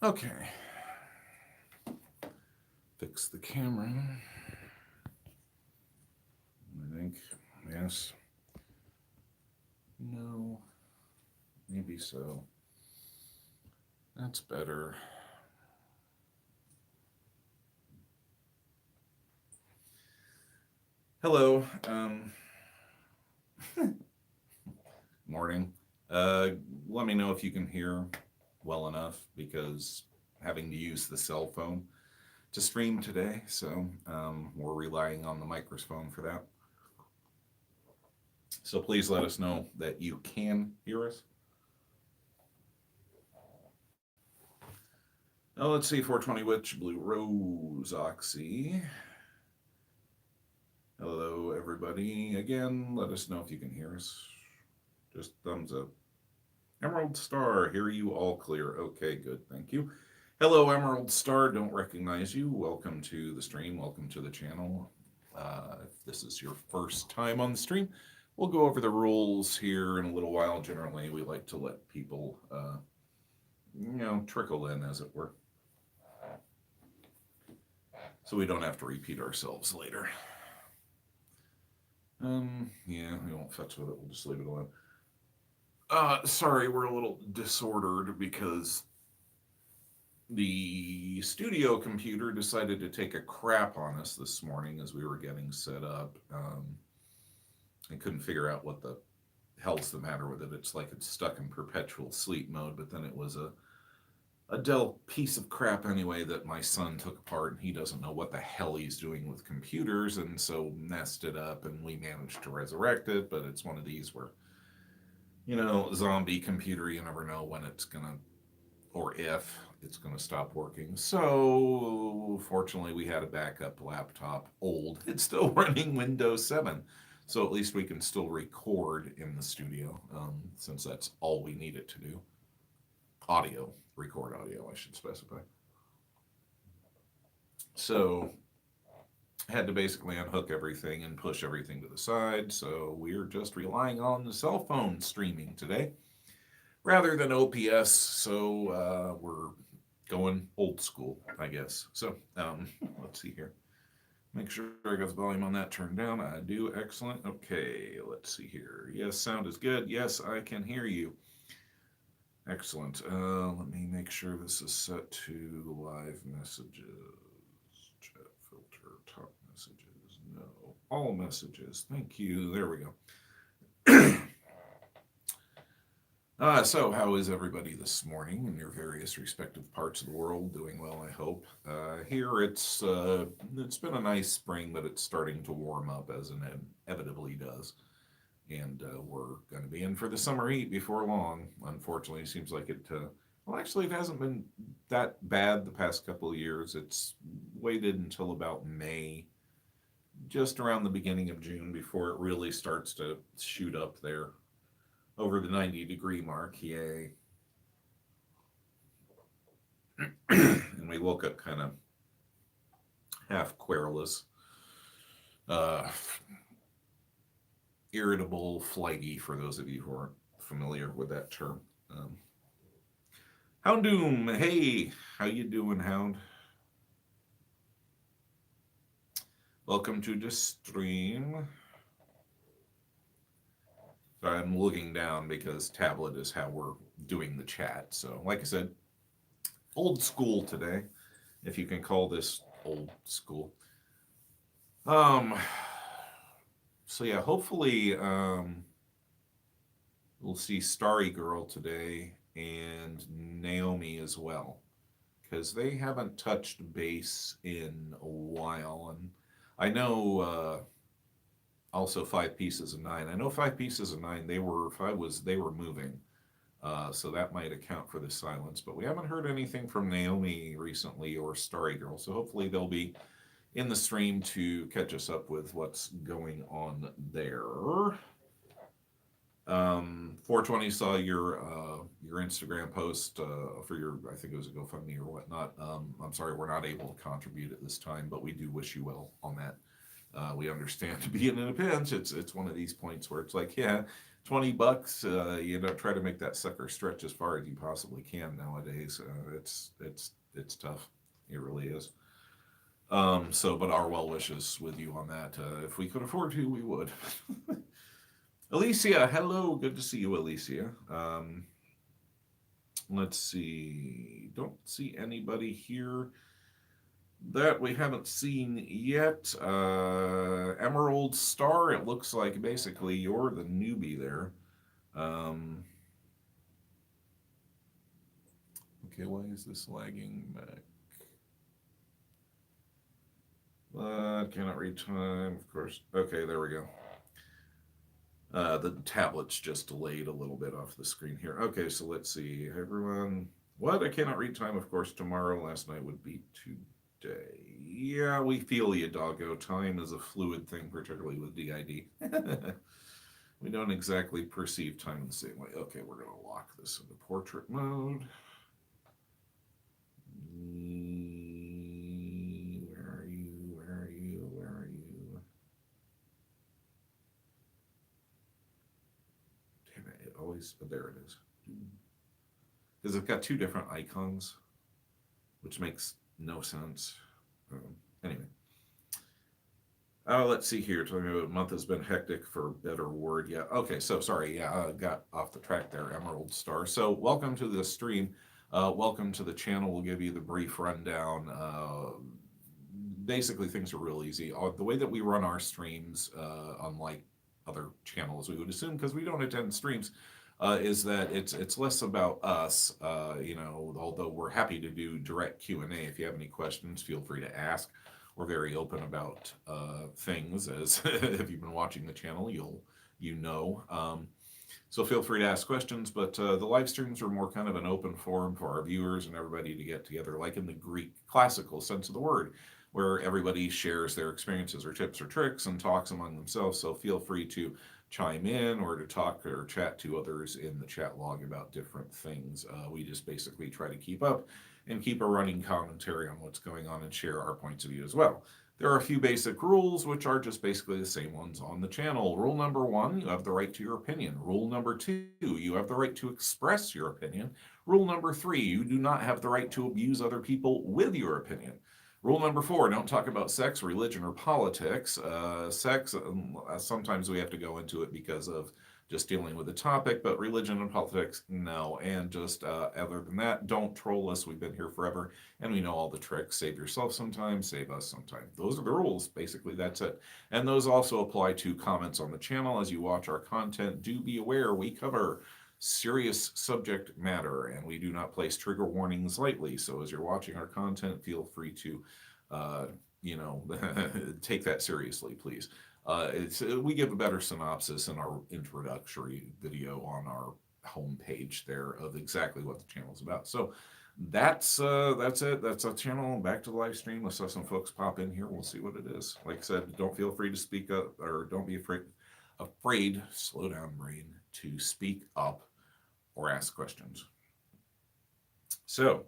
Okay. Fix the camera. I think. Yes. No. Maybe so. That's better. Hello. Morning. Let me know if you can hear well enough because having to use the cell phone to stream today, so we're relying on the microphone for that. So please let us know that you can hear us. Oh, let's see, 420 Witch, Blue Rose, Oxy. Hello, everybody. Again, let us know if you can hear us. Just thumbs up. Emerald Star, hear you all clear. Okay, good, thank you. Hello, Emerald Star, don't recognize you. Welcome to the stream, welcome to the channel. If this is your first time on the stream, we'll go over the rules here in a little while. Generally, we like to let people, trickle in, as it were, so we don't have to repeat ourselves later. Yeah, we won't fetch with it. We'll just leave it alone. Sorry, we're a little disordered because the studio computer decided to take a crap on us this morning as we were getting set up. I couldn't figure out what the hell's the matter with it. It's like it's stuck in perpetual sleep mode, but then it was a Dell piece of crap anyway that my son took apart, and he doesn't know what the hell he's doing with computers, and so messed it up, and we managed to resurrect it. But it's one of these where, zombie computer, you never know when it's gonna, or if it's gonna stop working. So fortunately we had a backup laptop, old, it's still running Windows 7, so at least we can still record in the studio, since that's all we need it to do. Record audio, I should specify. So I had to basically unhook everything and push everything to the side. So we're just relying on the cell phone streaming today rather than OPS. So we're going old school, I guess. So let's see here. Make sure I got the volume on that turned down. I do. Excellent. Okay, let's see here. Yes, sound is good. Yes, I can hear you. Excellent. Let me make sure this is set to live messages. Chat filter, top messages. No. All messages. Thank you. There we go. So how is everybody this morning in your various respective parts of the world? Doing well, I hope. Here it's been a nice spring, but it's starting to warm up as it inevitably does. And we're going to be in for the summer heat before long. Unfortunately, it seems like it, well, actually, it hasn't been that bad the past couple of years. It's waited until about May, just around the beginning of June, before it really starts to shoot up there over the 90-degree mark. Yay. And we woke up kind of half querulous. Irritable, flighty, for those of you who aren't familiar with that term. Hound Doom, hey, how you doing, Hound? Welcome to the stream. Sorry, I'm looking down because tablet is how we're doing the chat. So, like I said, old school today, if you can call this old school. So yeah, hopefully we'll see Starry Girl today and Naomi as well, because they haven't touched base in a while. And I know also 5 Pieces of Nine. I know 5 Pieces of Nine, they were moving. So that might account for the silence. But we haven't heard anything from Naomi recently or Starry Girl. So hopefully they'll be in the stream to catch us up with what's going on there. 420 saw your Instagram post for your, I think it was a GoFundMe or whatnot. I'm sorry we're not able to contribute at this time, but we do wish you well on that. We understand being in a pinch. It's one of these points where it's like, yeah, $20, try to make that sucker stretch as far as you possibly can nowadays. It's tough. It really is. But our well wishes with you on that. If we could afford to, we would. Alicia, hello. Good to see you, Alicia. Let's see. Don't see anybody here that we haven't seen yet. Emerald Star, it looks like basically you're the newbie there. Okay, why is this lagging back? Cannot read time, of course. Okay, there we go. The tablet's just delayed a little bit off the screen here. Okay, so let's see. Everyone, what? I cannot read time, of course, tomorrow. Last night would be today. Yeah, we feel you, doggo. Time is a fluid thing, particularly with DID. We don't exactly perceive time in the same way. Okay, we're going to lock this into portrait mode. Always, there it is. Because it's got two different icons, which makes no sense. Anyway. Let's see here. Talking about month has been hectic, for a better word. Yeah. Okay. So sorry. Yeah, I got off the track there. Emerald Star. So welcome to the stream. Welcome to the channel. We'll give you the brief rundown. Basically, things are real easy. The way that we run our streams, unlike other channels we would assume, because we don't attend streams, is that it's less about us. Although we're happy to do direct Q&A. If you have any questions, feel free to ask. We're very open about things, as if you've been watching the channel, you know. So feel free to ask questions, but the live streams are more kind of an open forum for our viewers and everybody to get together, like in the Greek classical sense of the word, where everybody shares their experiences or tips or tricks and talks among themselves. So feel free to chime in or to talk or chat to others in the chat log about different things. We just basically try to keep up and keep a running commentary on what's going on and share our points of view as well. There are a few basic rules, which are just basically the same ones on the channel. Rule number 1, you have the right to your opinion. Rule number 2, you have the right to express your opinion. Rule number 3, you do not have the right to abuse other people with your opinion. Rule number 4, don't talk about sex, religion, or politics. Sex, sometimes we have to go into it because of just dealing with the topic, but religion and politics, no. And just other than that, don't troll us. We've been here forever, and we know all the tricks. Save yourself sometimes, save us sometimes. Those are the rules. Basically, that's it. And those also apply to comments on the channel. As you watch our content, do be aware we cover serious subject matter, and we do not place trigger warnings lightly. So as you're watching our content, feel free to, take that seriously, please. We give a better synopsis in our introductory video on our homepage there of exactly what the channel is about. So that's it. That's our channel. Back to the live stream. Let's have some folks pop in here. We'll see what it is. Like I said, don't feel free to speak up, or don't be afraid, slow down, brain, to speak up or ask questions. So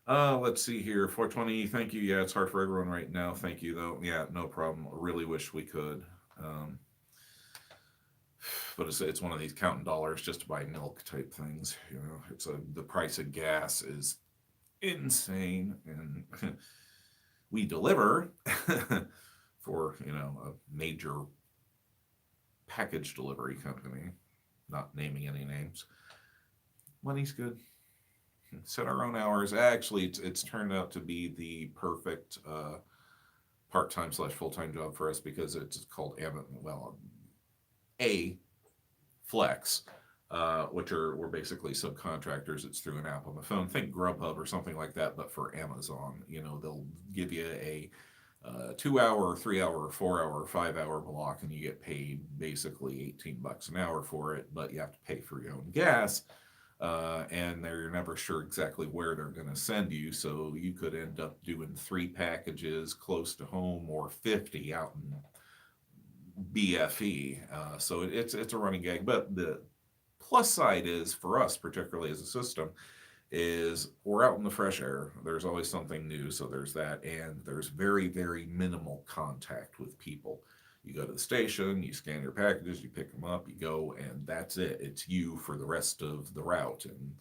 let's see here. 420, thank you. Yeah, it's hard for everyone right now. Thank you, though. Yeah, no problem. I really wish we could. But it's one of these counting dollars just to buy milk type things. The price of gas is insane, and we deliver for a major package delivery company, not naming any names. Money's good. Set our own hours. Actually, it's turned out to be the perfect part-time / full-time job for us, because it's called Flex, which we're basically subcontractors. It's through an app on the phone. Think Grubhub or something like that, but for Amazon. They'll give you a 2-hour, 3-hour, 4-hour, 5-hour block, and you get paid basically $18 an hour for it, but you have to pay for your own gas. And they're never sure exactly where they're going to send you, so you could end up doing 3 packages close to home or 50 out in BFE. So it's a running gag. But the plus side is, for us, particularly as a system, is we're out in the fresh air. There's always something new, so there's that, and there's very, very minimal contact with people. You go to the station, you scan your packages, you pick them up, you go, and that's it. It's you for the rest of the route. And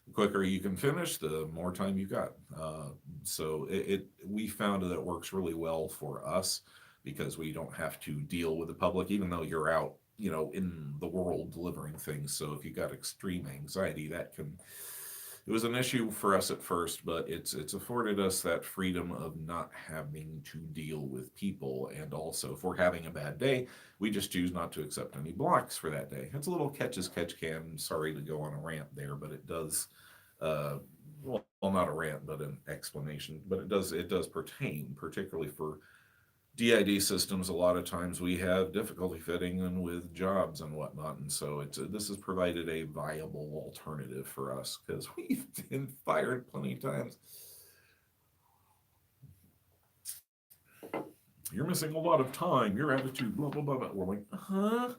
the quicker you can finish, the more time you got. So we found that it works really well for us because we don't have to deal with the public, even though you're out, in the world delivering things. So if you got extreme anxiety, it was an issue for us at first, but it's afforded us that freedom of not having to deal with people. And also, if we're having a bad day, we just choose not to accept any blocks for that day. It's a little catch as catch can. Sorry to go on a rant there, but it does. Well, not a rant, but an explanation. But it does pertain, particularly for DID systems. A lot of times we have difficulty fitting in with jobs and whatnot, and so this has provided a viable alternative for us because we've been fired plenty of times. You're missing a lot of time. Your attitude, blah blah blah. Blah. We're like, huh?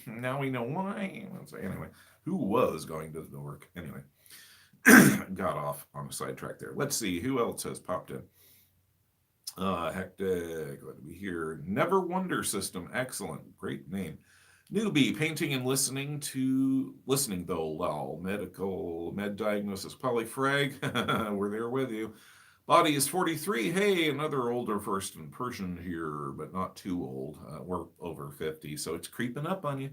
Now we know why. So anyway, who was going to the work? Anyway, got off on a sidetrack there. Let's see who else has popped in. Hectic. Let me hear. Never Wonder System. Excellent. Great name. Newbie. Painting and listening though. Lol. Med diagnosis. Polyfrag. We're there with you. Body is 43. Hey, another older first in person here, but not too old. We're over 50, so it's creeping up on you.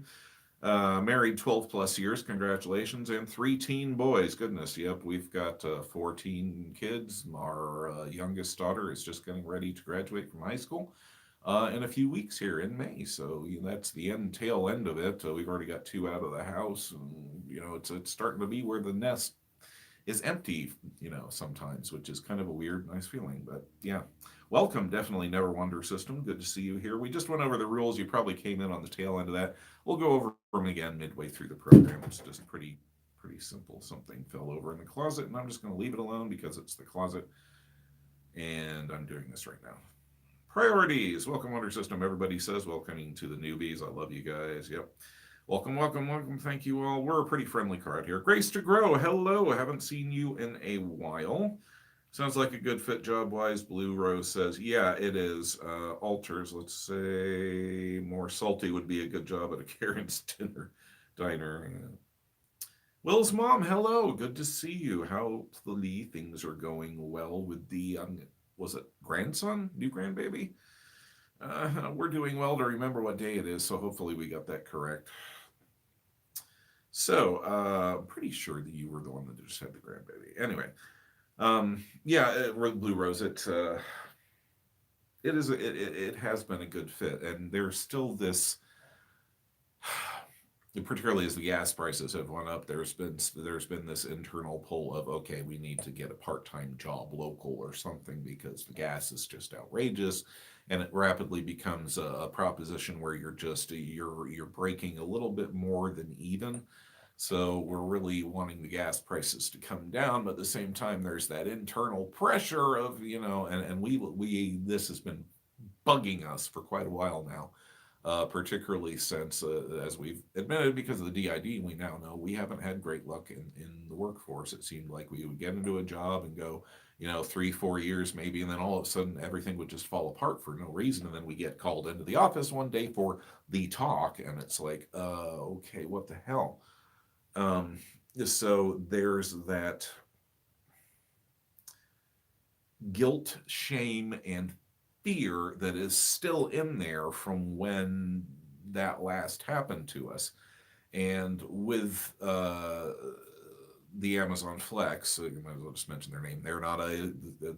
Married 12 plus years, congratulations, and 3 teen boys. Goodness, yep, we've got 14 kids. Our youngest daughter is just getting ready to graduate from high school in a few weeks here in May. So that's the tail end of it. We've already got 2 out of the house, and it's starting to be where the nest is empty, sometimes, which is kind of a weird, nice feeling. But yeah, welcome, definitely Never Wonder System. Good to see you here. We just went over the rules. You probably came in on the tail end of that. We'll go over them again midway through the program. It's just pretty simple. Something fell over in the closet, and I'm just going to leave it alone because it's the closet, and I'm doing this right now. Priorities. Welcome, Wonder System. Everybody says welcoming to the newbies. I love you guys. Yep. Welcome, welcome, welcome. Thank you all. We're a pretty friendly crowd here. Grace to Grow. Hello. I haven't seen you in a while. Sounds like a good fit job-wise. Blue Rose says, yeah, it is. Alters, let's say more salty would be a good job at a Karen's diner. Will's mom, hello. Good to see you. Hopefully things are going well with the, was it grandson? New grandbaby? We're doing well to remember what day it is, so hopefully we got that correct. So, I'm pretty sure that you were the one that just had the grandbaby. Anyway, Blue Rose, it has been a good fit, and there's still this, particularly as the gas prices have went up, there's been this internal pull of, okay, we need to get a part-time job local or something because the gas is just outrageous. And it rapidly becomes a proposition where you're breaking a little bit more than even. So we're really wanting the gas prices to come down, but at the same time, there's that internal pressure of, and we this has been bugging us for quite a while now, particularly since, as we've admitted, because of the DID, we now know we haven't had great luck in the workforce. It seemed like we would get into a job and go, 3-4 years maybe, and then all of a sudden everything would just fall apart for no reason, and then we get called into the office one day for the talk, and it's like, okay, what the hell? So there's that guilt, shame, and fear that is still in there from when that last happened to us. And with the Amazon Flex, you might as well just mention their name. They're not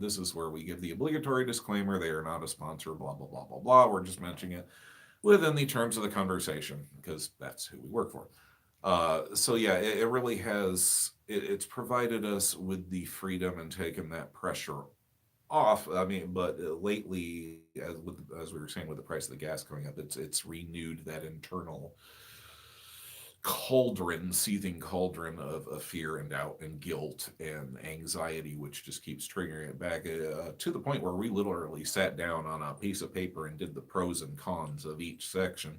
this is where we give the obligatory disclaimer. They are not a sponsor, blah, blah, blah, blah, blah. We're just mentioning it within the terms of the conversation because that's who we work for. So yeah, it really has, it's provided us with the freedom and taken that pressure off. I mean, but lately, as we were saying, with the price of the gas going up, it's renewed that internal seething cauldron of fear and doubt and guilt and anxiety, which just keeps triggering it back to the point where we literally sat down on a piece of paper and did the pros and cons of each section.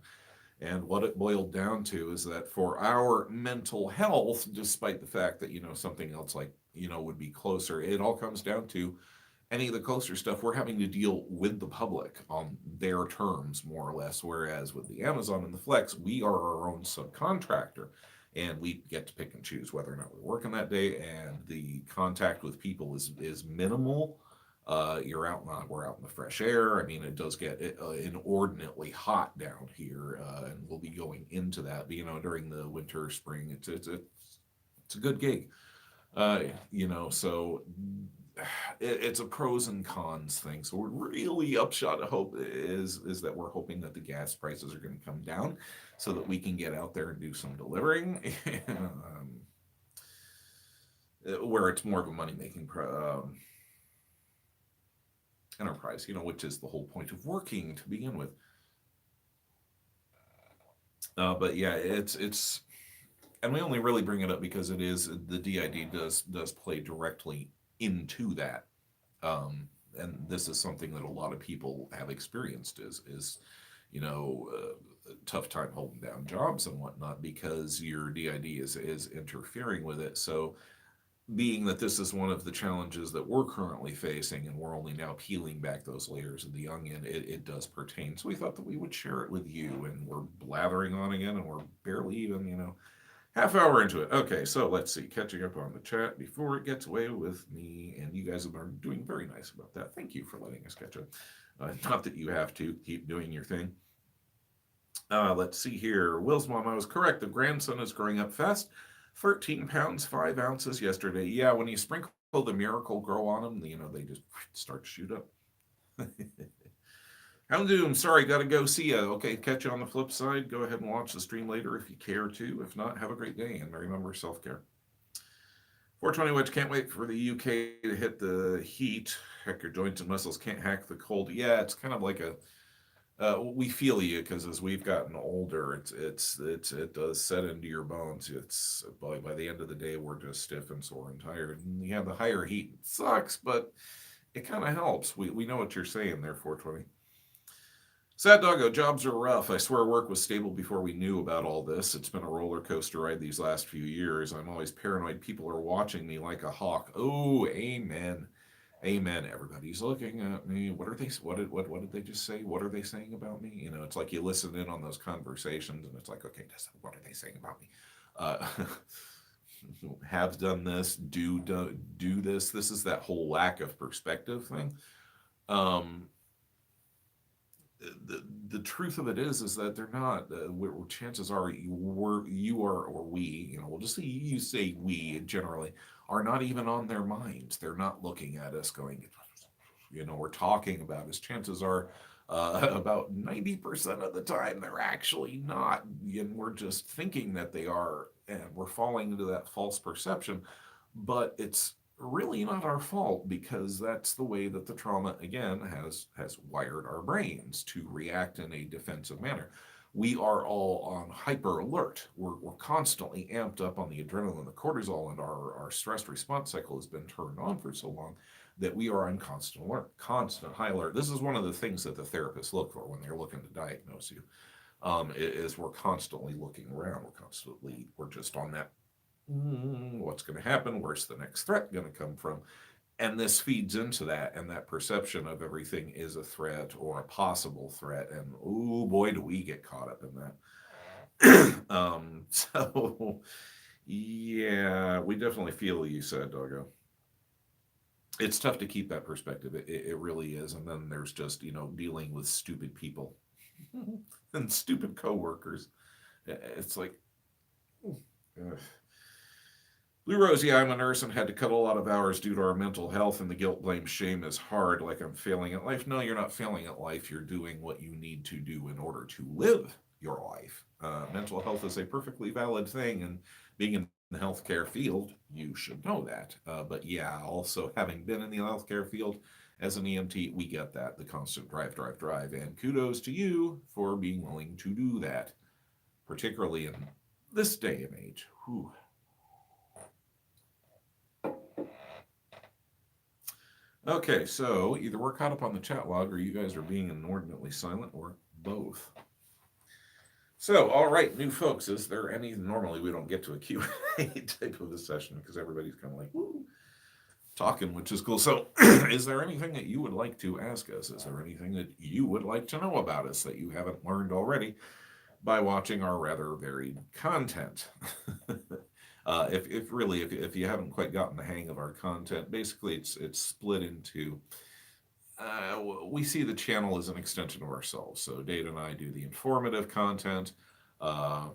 And what it boiled down to is that for our mental health, despite the fact that, something else like, would be closer, it all comes down to Any of the coaster stuff, we're having to deal with the public on their terms, more or less. Whereas with the Amazon and the Flex, we are our own subcontractor, and we get to pick and choose whether or not we're working that day. And the contact with people is minimal. We're out in the fresh air. I mean, it does get inordinately hot down here, and we'll be going into that. But, during the winter, spring, it's a good gig. So it's a pros and cons thing. So we're really upshot of hope is that we're hoping that the gas prices are going to come down so that we can get out there and do some delivering, where it's more of a money making enterprise, which is the whole point of working to begin with. But yeah, it's and we only really bring it up because it is the DID does play directly into that. And this is something that a lot of people have experienced is tough time holding down jobs and whatnot because your DID is interfering with it. So being that this is one of the challenges that we're currently facing and we're only now peeling back those layers of the onion, it does pertain. So we thought that we would share it with you, and we're blathering on again, and we're barely even, half hour into it. Okay, so let's see. Catching up on the chat before it gets away with me, and you guys have been doing very nice about that. Thank you for letting us catch up. Not that you have to. Keep doing your thing. Let's see here. Will's mom, I was correct. The grandson is growing up fast. 13 pounds, 5 ounces yesterday. Yeah, when you sprinkle the Miracle Grow on them, they just start to shoot up. Houndoom, sorry, gotta go. See ya. Okay, catch you on the flip side. Go ahead and watch the stream later if you care to. If not, have a great day, and remember self-care. 420 Wedge, can't wait for the UK to hit the heat. Heck, your joints and muscles can't hack the cold. Yeah, it's kind of like we feel you because as we've gotten older, it does set into your bones. It's by the end of the day, we're just stiff and sore and tired. And you have the higher heat. It sucks, but it kind of helps. We know what you're saying there, 420. Sad doggo, jobs are rough. I swear work was stable before we knew about all this. It's been a roller coaster ride these last few years. I'm always paranoid people are watching me like a hawk. Oh, amen. Amen. Everybody's looking at me. What did they just say? What are they saying about me? It's like you listen in on those conversations and it's like, okay, what are they saying about me? Have done this, do this. This is that whole lack of perspective thing. The truth of it is that they're not. Chances are you are, or we, we'll just say you say we generally are not even on their minds. They're not looking at us going, we're talking about us. Chances are about 90% of the time they're actually not, and we're just thinking that they are, and we're falling into that false perception. But it's really not our fault because that's the way that the trauma again has wired our brains to react in a defensive manner. We are all on hyper alert. We're constantly amped up on the adrenaline, the cortisol, and our stress response cycle has been turned on for so long that we are on constant alert, constant high alert. This is one of the things that the therapists look for when they're looking to diagnose you. Is we're constantly looking around. We're just on that. What's going to happen? Where's the next threat going to come from? And this feeds into that, and that perception of everything is a threat or a possible threat. And oh boy, do we get caught up in that. So yeah, we definitely feel you said, doggo. It's tough to keep that perspective. It really is. And then there's just, dealing with stupid people and stupid coworkers. It's like, Blue Rose, yeah, I'm a nurse and had to cut a lot of hours due to our mental health, and the guilt, blame, shame is hard, like I'm failing at life. No, you're not failing at life. You're doing what you need to do in order to live your life. Mental health is a perfectly valid thing, and being in the healthcare field, you should know that. But yeah, also having been in the healthcare field as an EMT, we get that, the constant drive. And kudos to you for being willing to do that, particularly in this day and age. Whew. Okay, so either we're caught up on the chat log or you guys are being inordinately silent, or both. So, all right, new folks, is there any, normally we don't get to a Q&A type of a session because everybody's kind of like, woo. talking, which is cool. So, is there anything that you would like to ask us? Is there anything that you would like to know about us that you haven't learned already by watching our rather varied content? If you haven't quite gotten the hang of our content, basically it's split into. We see the channel as an extension of ourselves. So Data and I do the informative content. Uh,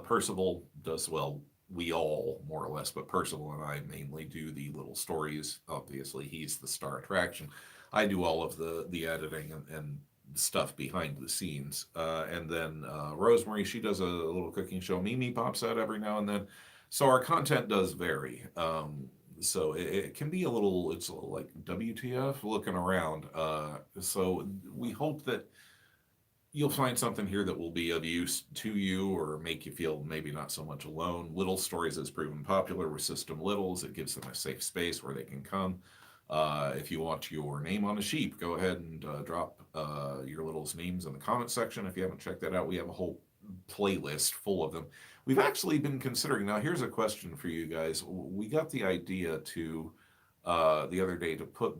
Percival does, well, we all more or less, but Percival and I mainly do the little stories. Obviously, he's the star attraction. I do all of the editing and stuff behind the scenes. And then Rosemary, she does a little cooking show. Mimi pops out every now and then. So our content does vary. So it can be a little, it's a little like WTF looking around. So we hope that you'll find something here that will be of use to you or make you feel maybe not so much alone. Little Stories has proven popular with System Littles. It gives them a safe space where they can come. If you want your name on a sheep, go ahead and drop your littles' names in the comment section. If you haven't checked that out, we have a whole playlist full of them. We've actually been considering, now here's a question for you guys. We got the idea to the other day to put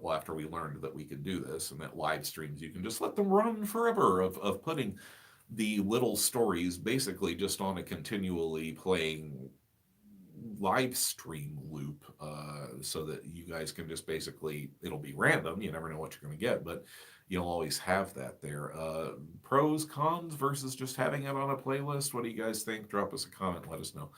well, after we learned that we could do this and that live streams, you can just let them run forever of putting the little stories basically just on a continually playing live stream loop, so that you guys can just basically, it'll be random. You never know what you're going to get, but you'll always have that there. Pros, cons versus just having it on a playlist. What do you guys think? Drop us a comment. Let us know.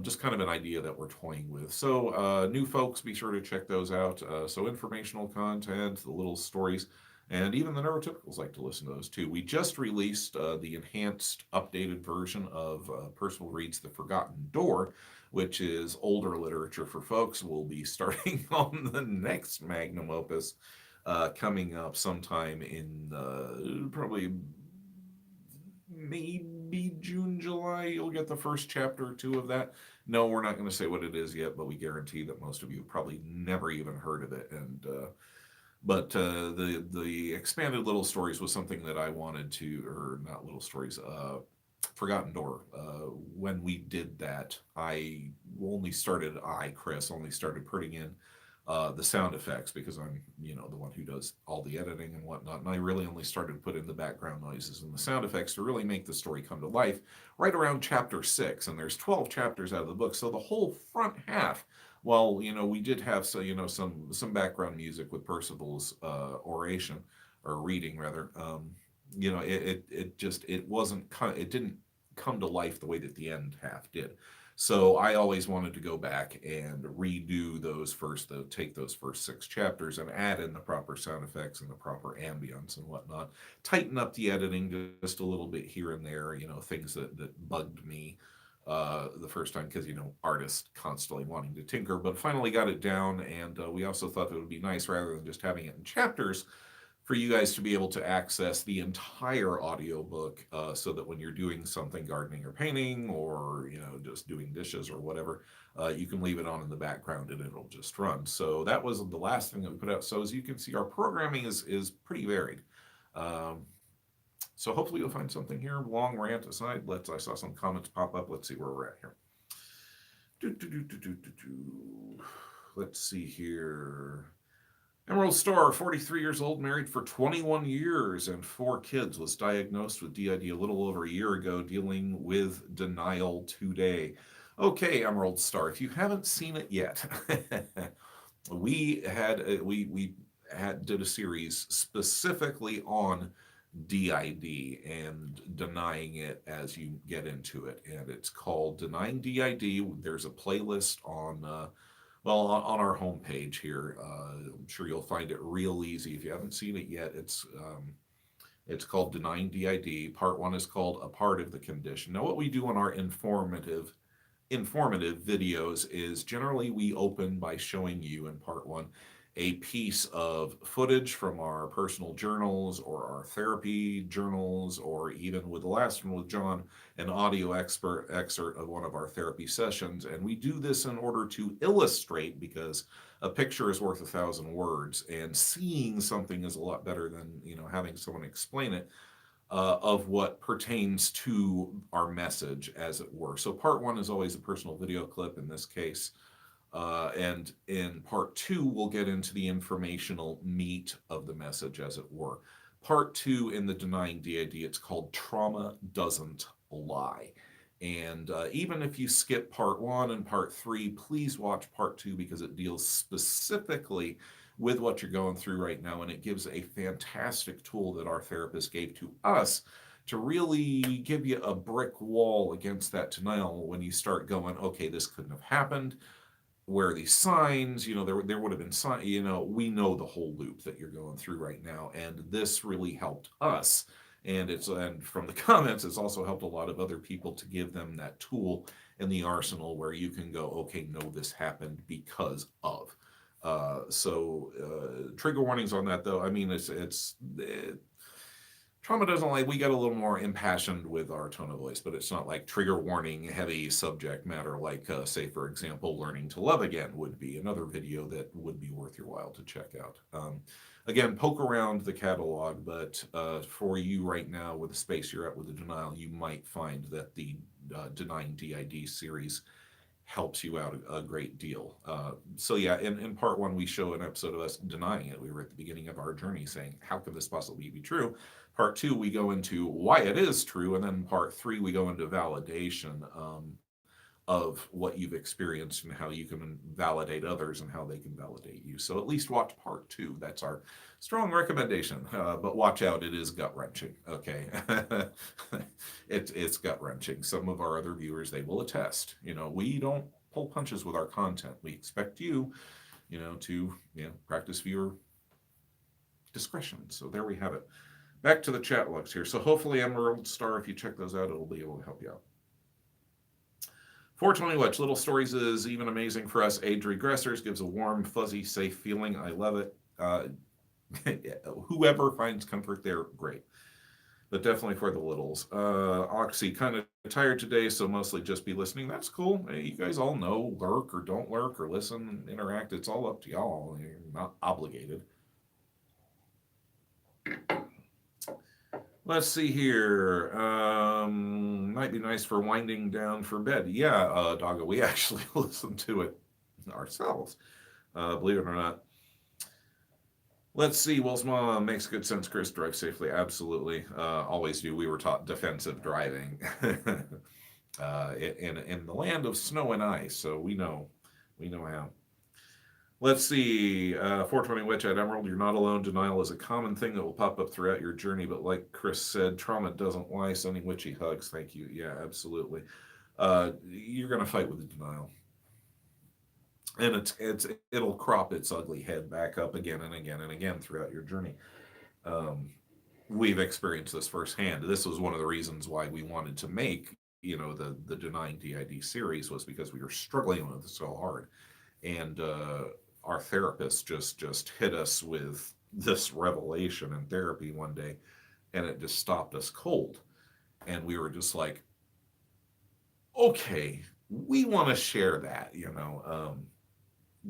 Just kind of an idea that we're toying with. So new folks, be sure to check those out. So informational content, the little stories, and even the neurotypicals like to listen to those too. We just released the enhanced, updated version of Percival Reads The Forgotten Door, which is older literature for folks. We'll be starting on the next magnum opus coming up sometime in probably maybe June, July. You'll get the first chapter or two of that. No, we're not going to say what it is yet, but we guarantee that most of you probably never even heard of it. And but the expanded little stories was something that I wanted to, or not little stories, Forgotten Door. When we did that, Chris only started putting in the sound effects because I'm, the one who does all the editing and whatnot. And I really only started to put in the background noises and the sound effects to really make the story come to life right around chapter 6. And there's 12 chapters out of the book. So the whole front half, well, we did have, some background music with Percival's oration or reading rather. It didn't come to life the way that the end half did. So I always wanted to go back and redo take those first 6 chapters and add in the proper sound effects and the proper ambience and whatnot. Tighten up the editing just a little bit here and there, things that bugged me the first time because, artists constantly wanting to tinker, but finally got it down. And we also thought it would be nice rather than just having it in chapters for you guys to be able to access the entire audiobook so that when you're doing something, gardening or painting or, just doing dishes or whatever, you can leave it on in the background and it'll just run. So that was the last thing that we put out. So as you can see, our programming is pretty varied. So hopefully you'll find something here. Long rant aside, I saw some comments pop up. Let's see where we're at here. Let's see here. Emerald Star, 43 years old, married for 21 years and 4 kids, was diagnosed with DID a little over a year ago, dealing with denial today. Okay, Emerald Star, if you haven't seen it yet, we did a series specifically on DID and denying it as you get into it, and it's called Denying DID. There's a playlist on our homepage here. I'm sure you'll find it real easy. If you haven't seen it yet, it's called Denying DID. Part 1 is called A Part of the Condition. Now, what we do on our informative videos is generally we open by showing you in part 1 a piece of footage from our personal journals or our therapy journals, or even with the last one with John, an audio excerpt of one of our therapy sessions. And we do this in order to illustrate, because a picture is worth 1,000 words, and seeing something is a lot better than having someone explain it, of what pertains to our message, as it were. So part 1 is always a personal video clip. In this case, And in part 2, we'll get into the informational meat of the message, as it were. Part 2 in the Denying DID, it's called Trauma Doesn't Lie. And even if you skip part 1 and part 3, please watch part 2, because it deals specifically with what you're going through right now. And it gives a fantastic tool that our therapist gave to us to really give you a brick wall against that denial when you start going, okay, this couldn't have happened. Where are these signs? There would have been signs. We know the whole loop that you're going through right now, and this really helped us. And from the comments, it's also helped a lot of other people to give them that tool in the arsenal where you can go, okay, no, this happened because of. Trigger warnings on that, though. I mean, Trauma Doesn't Lie, we get a little more impassioned with our tone of voice, but it's not like trigger warning, heavy subject matter, like, say, for example, Learning to Love Again would be another video that would be worth your while to check out. Again, poke around the catalog, but for you right now, with the space you're at with the denial, you might find that the Denying DID series helps you out a great deal. In part 1, we show an episode of us denying it. We were at the beginning of our journey saying, how could this possibly be true? Part 2, we go into why it is true. And then part 3, we go into validation of what you've experienced and how you can validate others and how they can validate you. So at least watch part 2. That's our strong recommendation. But watch out, it is gut-wrenching, okay? It's gut-wrenching. Some of our other viewers, they will attest. We don't pull punches with our content. We expect you, to practice viewer discretion. So there we have it. Back to the chat logs here. So hopefully Emerald Star, if you check those out, it'll be able to help you out. 420 Witch, Little Stories is even amazing for us age regressors, gives a warm, fuzzy, safe feeling. I love it. Whoever finds comfort there, great. But definitely for the littles. Oxy, kind of tired today, so mostly just be listening. That's cool. Hey, you guys all know, lurk or don't lurk or listen, interact. It's all up to y'all. You're not obligated. Let's see here. Might be nice for winding down for bed. Yeah, Doggo, we actually listen to it ourselves, believe it or not. Let's see. Will's mom makes good sense. Chris, drive safely. Absolutely. Always do. We were taught defensive driving in the land of snow and ice, so we know how. Let's see, 420 Witch at Emerald, you're not alone. Denial is a common thing that will pop up throughout your journey, but like Chris said, trauma doesn't lie. Sending witchy hugs. Thank you. Yeah, absolutely. You're going to fight with the denial. And it'll crop its ugly head back up again and again and again throughout your journey. We've experienced this firsthand. This was one of the reasons why we wanted to make, the Denying DID series, was because we were struggling with it so hard. And our therapist just hit us with this revelation in therapy one day, and it just stopped us cold. And we were just like, okay, we want to share that,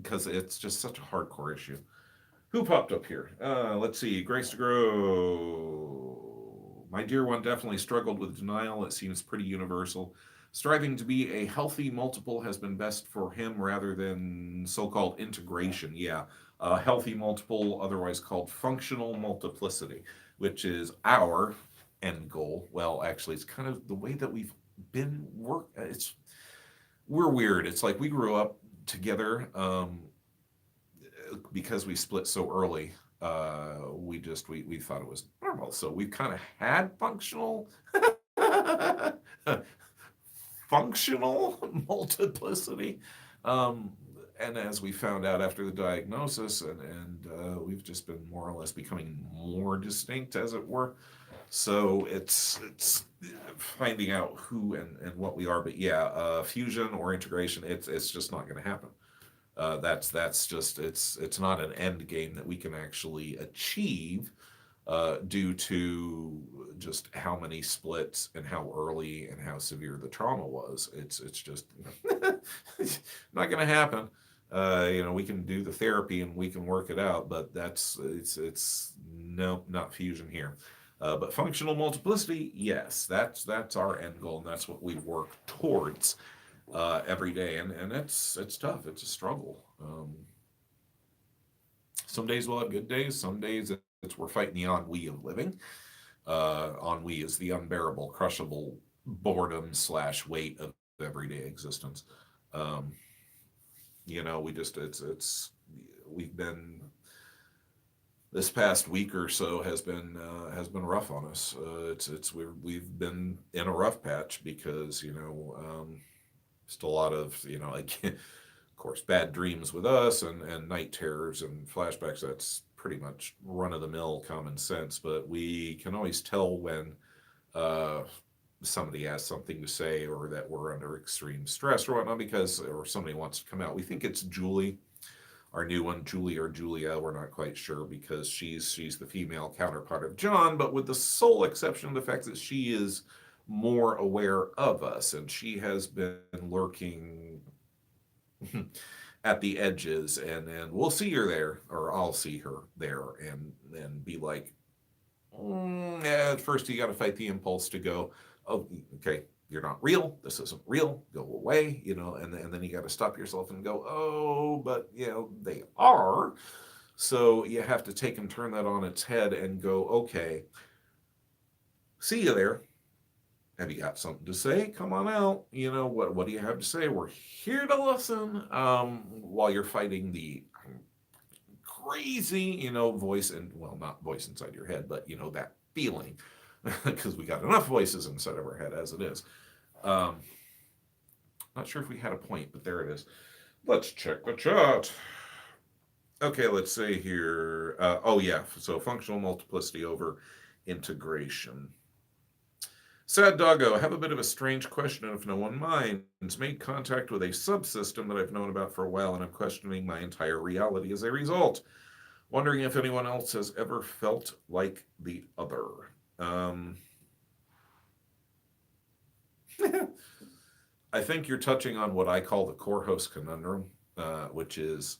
because it's just such a hardcore issue. Who popped up here? Let's see. Grace to Grow. My dear one definitely struggled with denial. It seems pretty universal. Striving to be a healthy multiple has been best for him rather than so-called integration. Yeah, healthy multiple, otherwise called functional multiplicity, which is our end goal. Well, actually, it's kind of the way that we've been we're weird. It's like we grew up together because we split so early. We thought it was normal. So we've kind of had functional multiplicity. And as we found out after the diagnosis, and we've just been more or less becoming more distinct, as it were. So it's finding out who and what we are. But yeah, fusion or integration, it's just not going to happen. That's just it's not an end game that we can actually achieve due to just how many splits and how early and how severe the trauma was. It's just not going to happen. We can do the therapy and we can work it out, but it's no, not fusion here. But functional multiplicity, yes, that's our end goal, and that's what we work towards. every day, and it's tough. It's a struggle. Some days we'll have good days. Some days it's we're fighting the ennui of living. Ennui is the unbearable, crushable boredom slash weight of everyday existence. Um, we just we've been this past week or so has been rough on us. We've been in a rough patch because just a lot of like, of course, bad dreams with us and night terrors and flashbacks. That's pretty much run of the mill common sense, but we can always tell when uh, somebody has something to say or that we're under extreme stress or whatnot or somebody wants to come out. We think it's Julie, our new one, Julie or Julia. We're not quite sure because she's the female counterpart of John, but with the sole exception of the fact that she is more aware of us and she has been lurking at the edges, and we'll see her there, or I'll see her there, and be like, yeah, at first you got to fight the impulse to go, oh, okay, you're not real. This isn't real. Go away, and then you got to stop yourself and go, oh, but they are. So you have to take and turn that on its head and go, okay, see you there. Have you got something to say? Come on out. What do you have to say? We're here to listen. While you're fighting the crazy, voice, and well, not voice inside your head, but that feeling, because we got enough voices inside of our head as it is. Not sure if we had a point, but there it is. Let's check the chat. Okay, let's say here. Oh yeah, so functional multiplicity over integration. Sad Doggo, I have a bit of a strange question, if no one minds. Made contact with a subsystem that I've known about for a while, and I'm questioning my entire reality as a result. Wondering if anyone else has ever felt like the other. I think you're touching on what I call the core host conundrum, which is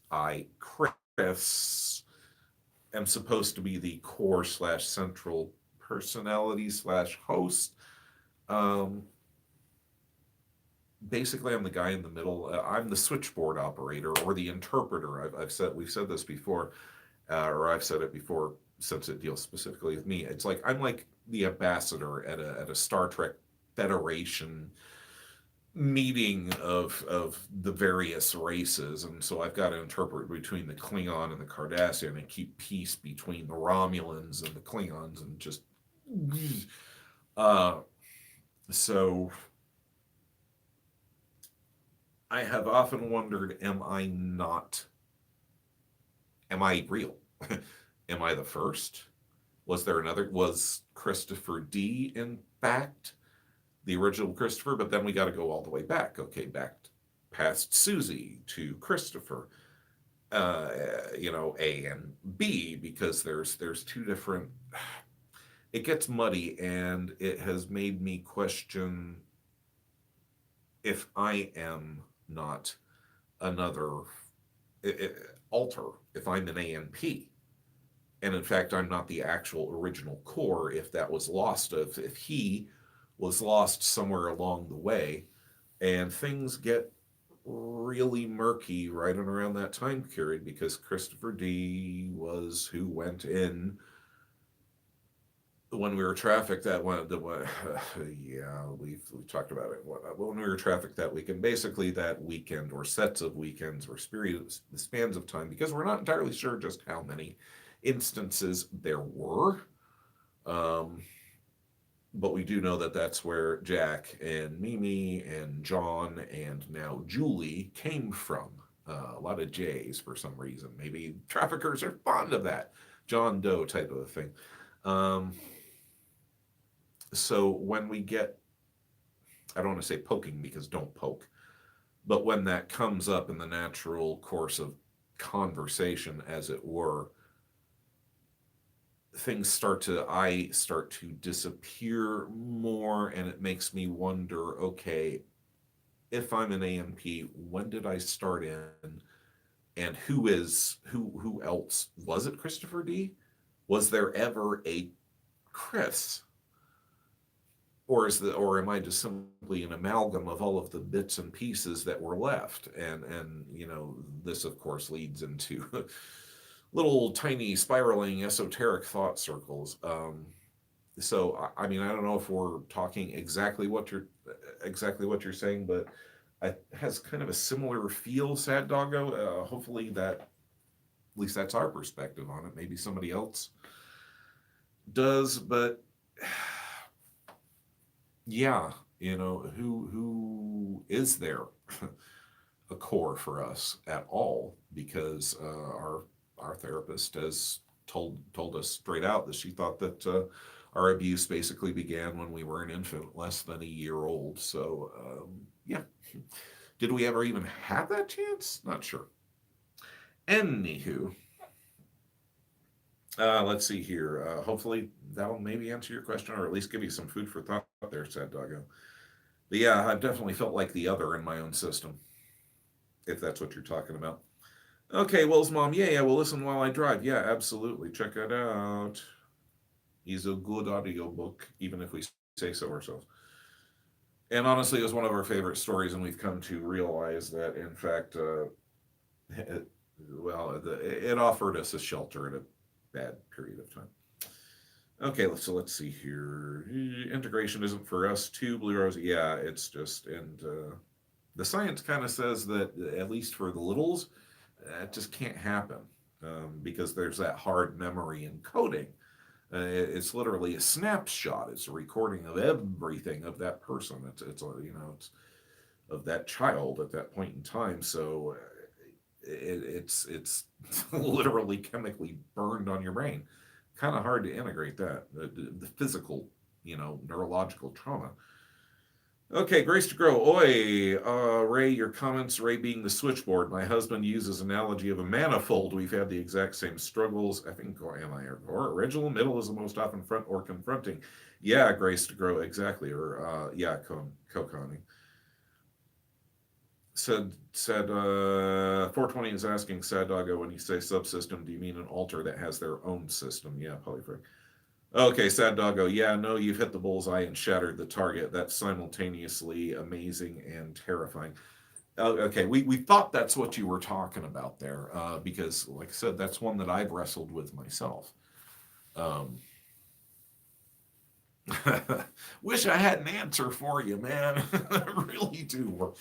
Chris, am supposed to be the core / central personality / host. Basically, I'm the guy in the middle. I'm the switchboard operator or the interpreter. We've said this before, or I've said it before since it deals specifically with me. It's like I'm like the ambassador at a Star Trek Federation meeting of the various races, and so I've got to interpret between the Klingon and the Cardassian and keep peace between the Romulans and the Klingons, and just so I have often wondered, am I real? Am I the first? Was Christopher D in fact the original Christopher? But then we got to go all the way back. Okay, back past Susie to Christopher, A and B, because there's two different. It gets muddy, and it has made me question if I am not another alter, if I'm an ANP. And in fact, I'm not the actual original core, if that was lost, if he was lost somewhere along the way. And things get really murky right and around that time period, because Christopher D was who went in when we were trafficked that one. Yeah, we've talked about it. When we were trafficked that weekend, basically that weekend or sets of weekends or the spans of time, because we're not entirely sure just how many instances there were. But we do know that that's where Jack and Mimi and John and now Julie came from. A lot of J's for some reason. Maybe traffickers are fond of that John Doe type of a thing. So when we get, I don't want to say poking because don't poke, but when that comes up in the natural course of conversation, as it were, I start to disappear more, and it makes me wonder, okay, if I'm an AMP, when did I start in? And who else? Was it Christopher D? Was there ever a Chris? or am I just simply an amalgam of all of the bits and pieces that were left? And this of course leads into little tiny spiraling esoteric thought circles. So I mean, I don't know if we're talking exactly what you're saying, but it has kind of a similar feel, Sad Doggo. Hopefully at least that's our perspective on it. Maybe somebody else does, but yeah, who is there a core for us at all? Because our therapist has told us straight out that she thought that our abuse basically began when we were an infant, less than a year old. So yeah, did we ever even have that chance? Not sure. Anywho, let's see here. Hopefully that'll maybe answer your question, or at least give you some food for thought there, Sad Doggo. But yeah, I've definitely felt like the other in my own system, if that's what you're talking about. Okay, Will's mom. Yeah, well, listen while I drive. Yeah, absolutely. Check it out. He's a good audiobook, even if we say so ourselves. And honestly, it was one of our favorite stories, and we've come to realize that, in fact, it offered us a shelter in a bad period of time. Okay, so let's see here. Integration isn't for us too, Blue Rose. Yeah, it's just, and the science kind of says that, at least for the littles, it just can't happen because there's that hard memory encoding. It's literally a snapshot. It's a recording of everything of that person. It's of that child at that point in time. So it's literally chemically burned on your brain. Kind of hard to integrate that, the physical, neurological trauma. Okay, Grace to Grow. Oi, Ray, your comments, Ray being the switchboard. My husband uses analogy of a manifold. We've had the exact same struggles. I think, or original, middle is the most often front or confronting. Yeah, Grace to Grow, exactly. Or, yeah, Connie. Said 420 is asking Sad Doggo, when you say subsystem, do you mean an alter that has their own system? Yeah, Polyfric. Okay, Sad Doggo. Yeah, no, you've hit the bullseye and shattered the target. That's simultaneously amazing and terrifying. Okay, we thought that's what you were talking about there, because, like I said, that's one that I've wrestled with myself. Wish I had an answer for you, man. I really do.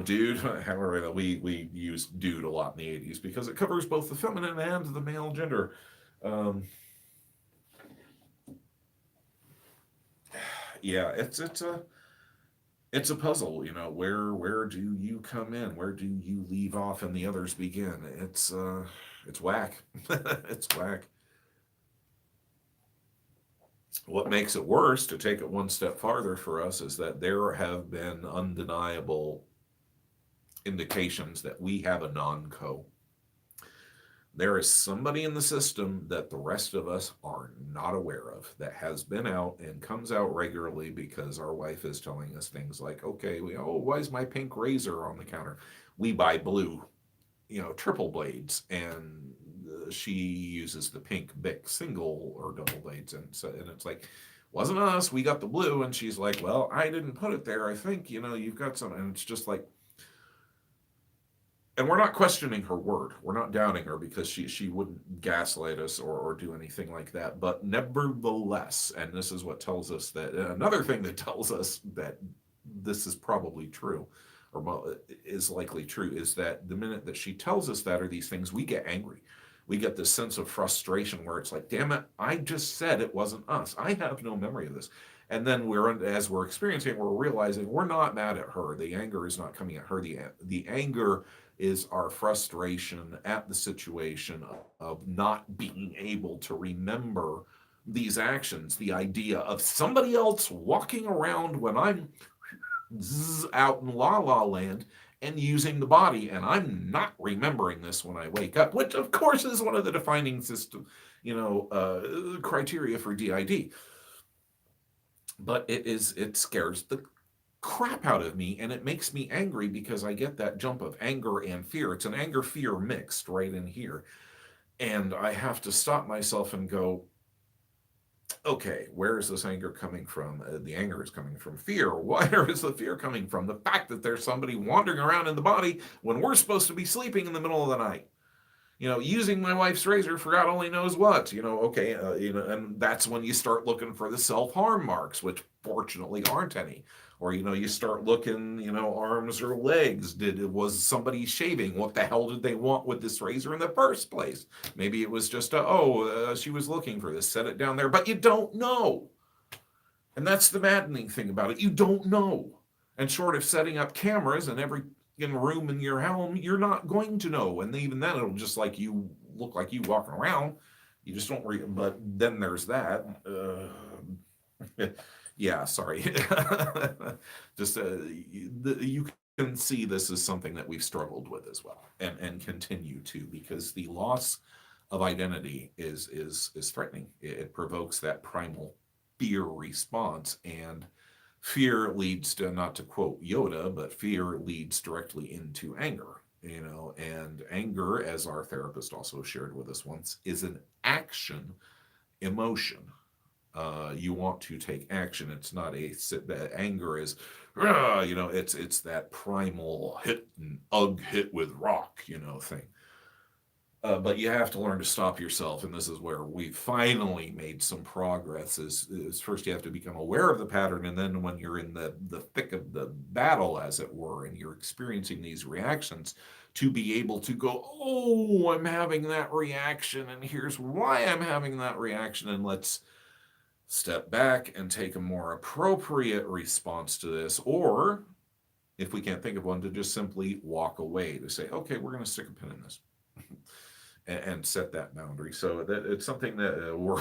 Dude, however, we used dude a lot in the 80s because it covers both the feminine and the male gender. Yeah, it's a puzzle, where do you come in? Where do you leave off and the others begin? It's whack. It's whack. What makes it worse, to take it one step farther for us, is that there have been undeniable indications that we have a non-co. There is somebody in the system that the rest of us are not aware of that has been out and comes out regularly because our wife is telling us things like, okay, why is my pink razor on the counter? We buy blue, triple blades, and she uses the pink Bic single or double blades, and it's like, wasn't us, we got the blue. And she's like, well, I didn't put it there, I think, you've got some. And it's just like, and we're not questioning her word. We're not doubting her because she wouldn't gaslight us or do anything like that. But nevertheless, and this is what tells us that, another thing that tells us that this is probably true, or is likely true, is that the minute that she tells us that, or these things, we get angry. We get this sense of frustration where it's like, damn it, I just said it wasn't us. I have no memory of this. And then as we're experiencing, we're realizing we're not mad at her. The anger is not coming at her. The anger is our frustration at the situation of not being able to remember these actions. The idea of somebody else walking around when I'm out in La La Land and using the body, and I'm not remembering this when I wake up, which of course is one of the defining system, criteria for DID. But it scares the crap out of me, and it makes me angry because I get that jump of anger and fear. It's an anger-fear mixed right in here. And I have to stop myself and go, Okay, where is this anger coming from? The anger is coming from fear. Where is the fear coming from? The fact that there's somebody wandering around in the body when we're supposed to be sleeping in the middle of the night. Using my wife's razor for God only knows what. Okay, and that's when you start looking for the self-harm marks, which fortunately aren't any. Or you start looking, arms or legs. Was somebody shaving? What the hell did they want with this razor in the first place? Maybe it was just she was looking for this. Set it down there, but you don't know. And that's the maddening thing about it. You don't know. And short of setting up cameras in every room in your home, you're not going to know. And even then, it'll just like you look like you walking around. You just don't. But then there's that. Yeah, sorry. Just you can see this is something that we've struggled with as well, and continue to, because the loss of identity is threatening. It provokes that primal fear response, and fear leads to, not to quote Yoda, but fear leads directly into anger. And anger, as our therapist also shared with us once, is an action emotion. You want to take action. It's not anger is, it's that primal hit and hit with rock, thing. But you have to learn to stop yourself, and this is where we finally made some progress. Is first you have to become aware of the pattern, and then when you're in the thick of the battle, as it were, and you're experiencing these reactions, to be able to go, oh, I'm having that reaction, and here's why I'm having that reaction, and let's step back and take a more appropriate response to this. Or if we can't think of one, to just simply walk away, to say, okay, we're going to stick a pin in this. And set that boundary. So that it's something that we're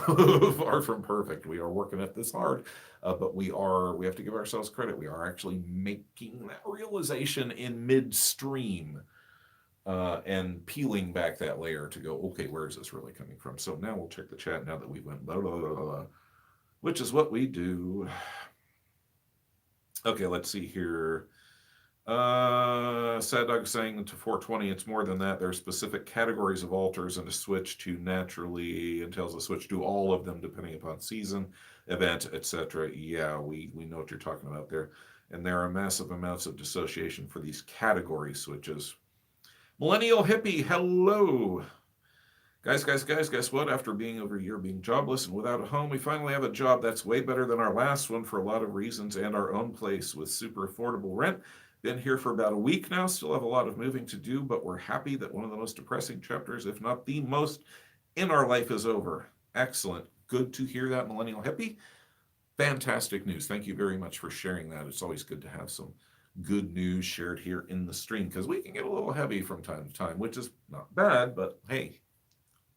far from perfect. We are working at this hard, but we have to give ourselves credit. We are actually making that realization in midstream, and peeling back that layer to go, okay, where is this really coming from? So now we'll check the chat now that we went blah, blah, blah, blah, which is what we do. Okay, let's see here. Sad Dog saying to 420, it's more than that. There are specific categories of alters, and a switch to naturally entails a switch to all of them depending upon season, event, etc. Yeah, we know what you're talking about there. And there are massive amounts of dissociation for these category switches. Millennial Hippie, hello. Guys, guess what? After being over a year being jobless and without a home, we finally have a job that's way better than our last one for a lot of reasons, and our own place with super affordable rent. Been here for about a week now, still have a lot of moving to do, but we're happy that one of the most depressing chapters, if not the most, in our life is over. Excellent. Good to hear that, Millennial Hippie. Fantastic news. Thank you very much for sharing that. It's always good to have some good news shared here in the stream, because we can get a little heavy from time to time, which is not bad, but hey,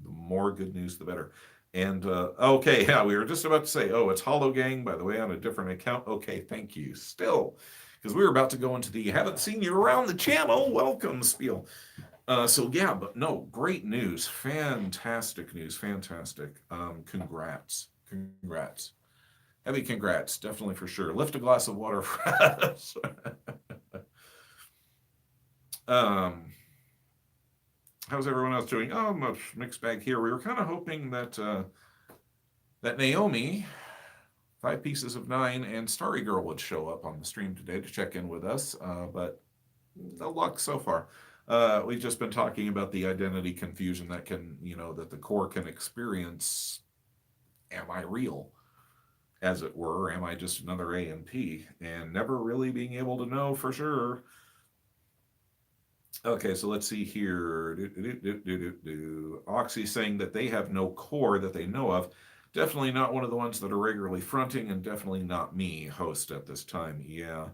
the more good news, the better. And okay, yeah, we were just about to say, oh, it's Hollow Gang, by the way, on a different account. Okay, thank you. Still, because we were about to go into the haven't seen you around the channel welcome spiel. So yeah, but no, great news. Fantastic news. Fantastic. Congrats. Heavy congrats, definitely, for sure. Lift a glass of water for us. How's everyone else doing? Oh, much mixed bag here. We were kind of hoping that that Naomi, 5 Pieces of 9, and Starry Girl would show up on the stream today to check in with us, but no luck so far. We've just been talking about the identity confusion that that the core can experience. Am I real, as it were? Am I just another A and P? And never really being able to know for sure. Okay, so let's see here. Oxy saying that they have no core that they know of. Definitely not one of the ones that are regularly fronting, and definitely not me, host at this time. Yeah.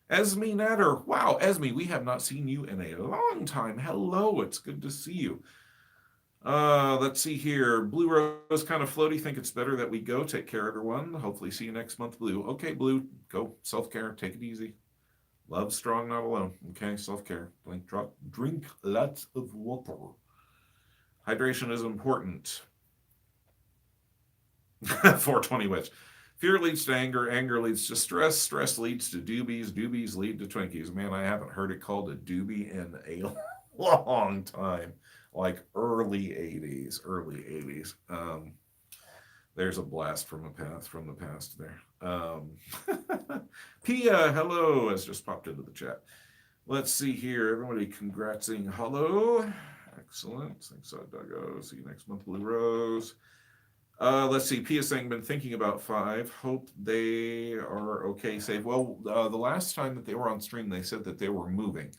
Esme Natter. Wow, Esme, we have not seen you in a long time. Hello, it's good to see you. Let's see here. Blue Rose kind of floaty. Think it's better that we go. Take care, everyone. Hopefully see you next month, Blue. Okay, Blue, go. Self-care. Take it easy. Love strong, not alone. Okay, self-care. Drink lots of water. Hydration is important. 420 Witch. Fear leads to anger. Anger leads to stress. Stress leads to doobies. Doobies lead to Twinkies. Man, I haven't heard it called a doobie in a long time. Like early 80s. There's a blast from the past there. Pia, hello, has just popped into the chat. Let's see here. Everybody congratsing. Hello. Excellent. Thanks, Duggo. See you next month, Blue Rose. Let's see. Pia saying, been thinking about 5. Hope they are okay, safe. Well, the last time that they were on stream, they said that they were moving.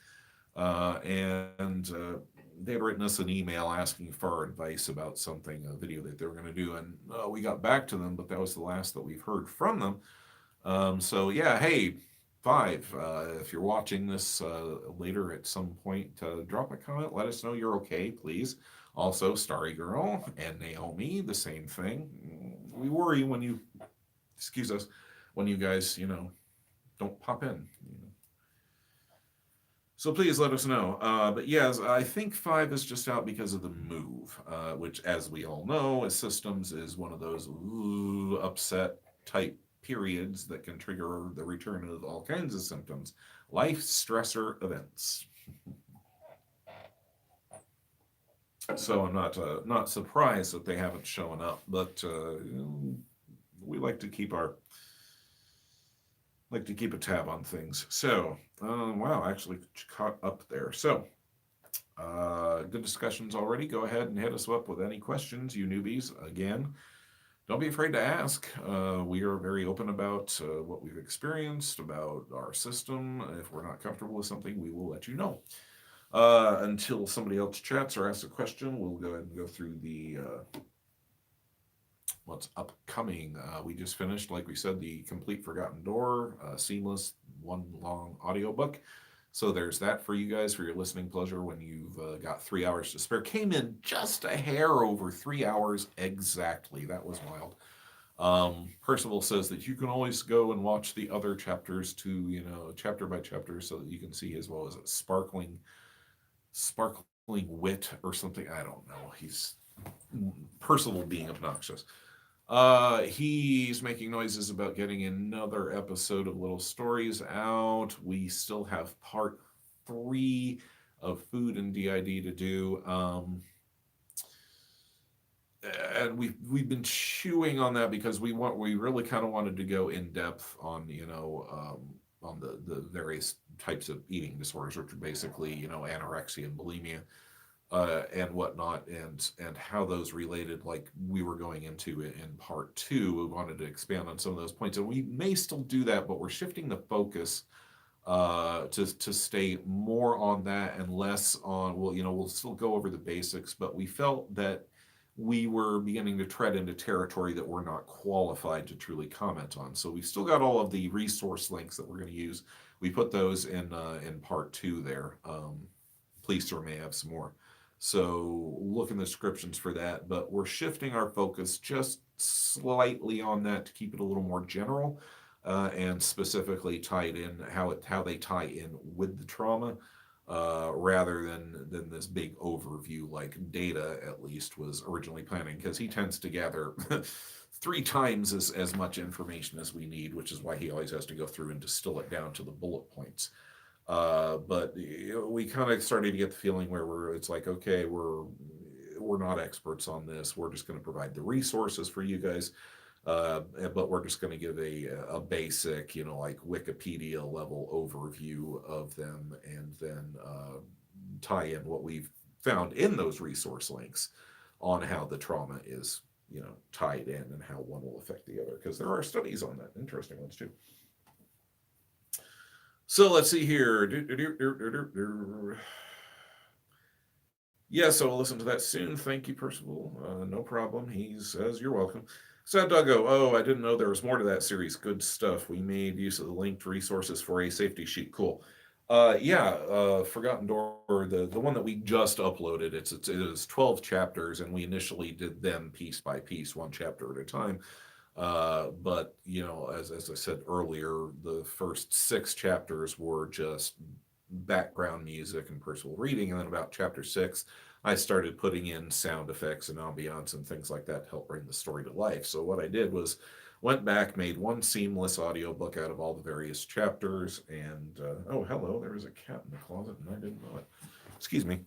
And they had written us an email asking for our advice about something, a video that they were going to do. And we got back to them, but that was the last that we've heard from them. So, yeah, hey, 5, if you're watching this later at some point, drop a comment. Let us know you're okay, please. Also, Starry Girl and Naomi, the same thing. We worry when you, excuse us, when you guys, don't pop in. So please let us know. But yes, I think 5 is just out because of the move, which, as we all know, as systems is one of those upset type periods that can trigger the return of all kinds of symptoms, life stressor events. So I'm not surprised that they haven't shown up, but we like to keep a tab on things. So wow, actually caught up there. So good discussions already. Go ahead and hit us up with any questions, you newbies. Again, don't be afraid to ask. We are very open about what we've experienced, about our system. If we're not comfortable with something, we will let you know. Until somebody else chats or asks a question, we'll go ahead and go through the what's upcoming. We just finished, like we said, the Complete Forgotten Door, seamless, one long audiobook. So there's that for you guys, for your listening pleasure when you've got 3 hours to spare. Came in just a hair over 3 hours exactly. That was wild. Percival says that you can always go and watch the other chapters to, chapter by chapter, so that you can see as well as a sparkling wit or something. I don't know. He's Percival being obnoxious. He's making noises about getting another episode of Little Stories out. We still have part 3 of Food and DID to do. And we've been chewing on that because we really kind of wanted to go in depth on on the various types of eating disorders, which are basically anorexia and bulimia. And whatnot, and how those related, like we were going into it in part 2. We wanted to expand on some of those points, and we may still do that, but we're shifting the focus to stay more on that and less on, we'll still go over the basics, but we felt that we were beginning to tread into territory that we're not qualified to truly comment on. So we've still got all of the resource links that we're going to use. We put those in part 2 there. Please may have some more. So look in the descriptions for that, but we're shifting our focus just slightly on that to keep it a little more general and specifically tied in how they tie in with the trauma rather than this big overview like Data at least was originally planning, because he tends to gather 3 times as much information as we need, which is why he always has to go through and distill it down to the bullet points. But we kind of started to get the feeling where it's like, okay, we're not experts on this. We're just going to provide the resources for you guys, but we're just going to give a basic, like Wikipedia level overview of them, and then tie in what we've found in those resource links on how the trauma is, tied in and how one will affect the other, because there are studies on that, interesting ones too. So let's see here. Yeah, so we'll listen to that soon. Thank you, Percival. No problem. He says you're welcome. So Duggo, oh, I didn't know there was more to that series. Good stuff. We made use of the linked resources for a safety sheet. Cool. Forgotten Door, the one that we just uploaded, it is 12 chapters, and we initially did them piece by piece, 1 chapter at a time. But as I said earlier, the first 6 chapters were just background music and Percival reading, and then about chapter 6 I started putting in sound effects and ambiance and things like that to help bring the story to life. So what I did was went back, made one seamless audiobook out of all the various chapters, and oh hello, there was a cat in the closet and I didn't know it. Excuse me.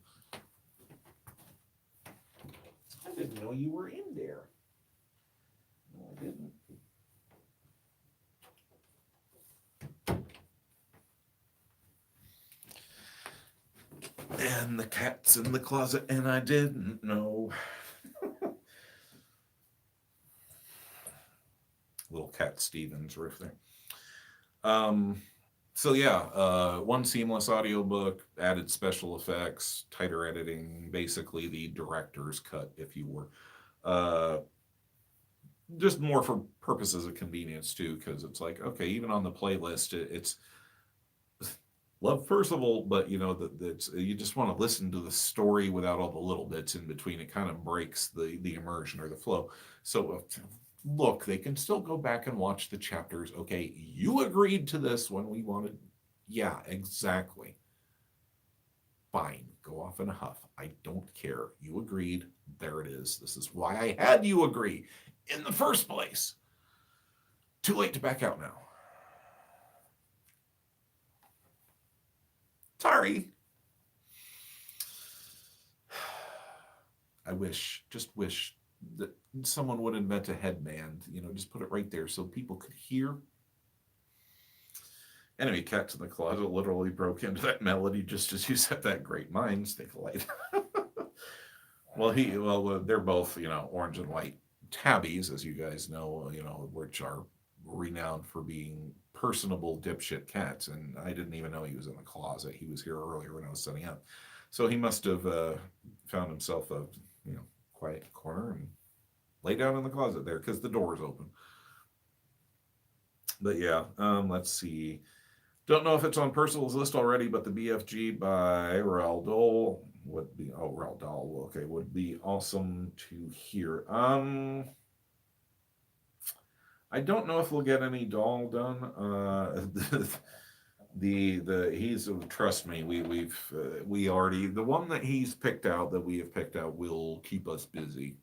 I didn't know you were in there. didn't. And the cat's in the closet, and I didn't know. Little Cat Stevens riff there. So yeah, one seamless audiobook, added special effects, tighter editing, basically the director's cut, if you were. Just more for purposes of convenience too, because it's like, okay, even on the playlist, it's love Percival, but you know that you just want to listen to the story without all the little bits in between. It kind of breaks the immersion or the flow. So look, they can still go back and watch the chapters. Okay, you agreed to this when we wanted. Yeah, exactly. Fine, go off in a huff. I don't care. You agreed. There it is. This is why I had you agree in the first place. Too late to back out now. Sorry. I just wish that someone would invent a headband, just put it right there so people could hear. Anyway, Cats in the Closet literally broke into that melody just as you said that. Great minds think alike. Well, they're both, orange and white tabbies, as you guys know, which are renowned for being personable dipshit cats. And I didn't even know he was in the closet. He was here earlier when I was setting up. So he must have found himself a, quiet corner and lay down in the closet there because the door is open. But yeah, let's see. Don't know if it's on Percival's list already, but the BFG by Roald Dahl would be, Roald Dahl, okay, would be awesome to hear. I don't know if we'll get any Dahl done. He's, trust me, we already, the one that we have picked out will keep us busy.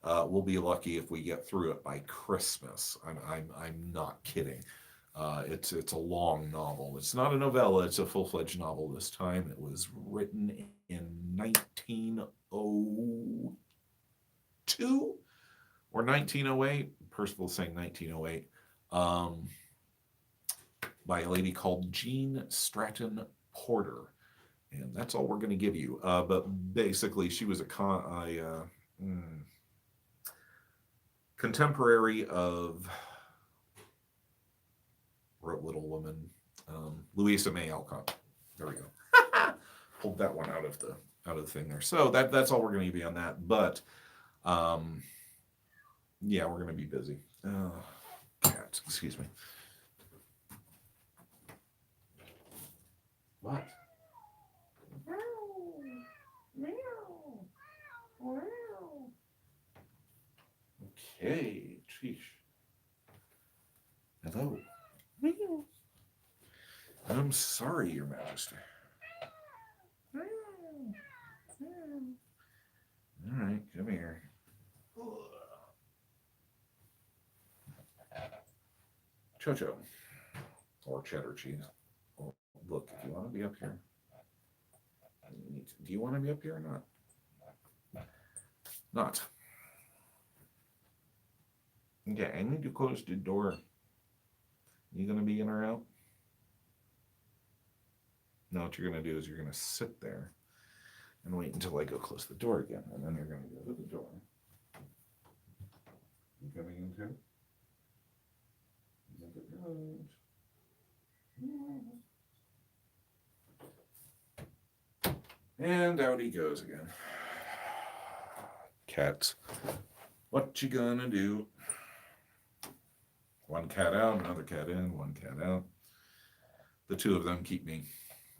We'll be lucky if we get through it by Christmas. I'm not kidding. It's a long novel. It's not a novella. It's a full-fledged novel this time. It was written in 1902 or 1908. Percival's saying 1908. By a lady called Jean Stratton Porter. And that's all we're going to give you. But basically, she was a contemporary of wrote Little Woman, Louisa May Alcott. There we go. Pulled that one out of the thing there. So that's all we're going to be on that. But yeah, we're going to be busy. Cats, excuse me. What? Okay, sheesh. Hello. I'm sorry, Your Majesty. All right, come here. Chocho. Or cheddar cheese. Oh, look, if you want to be up here. Do you want to be up here or not? Not. Okay, I need to close the door. You going to be in or out? No, what you're going to do is you're going to sit there and wait until I go close the door again, and then you're going to go to the door. You coming in too? Look at those. And out he goes again. Cats. What you gonna do? One cat out, another cat in, one cat out. The two of them keep me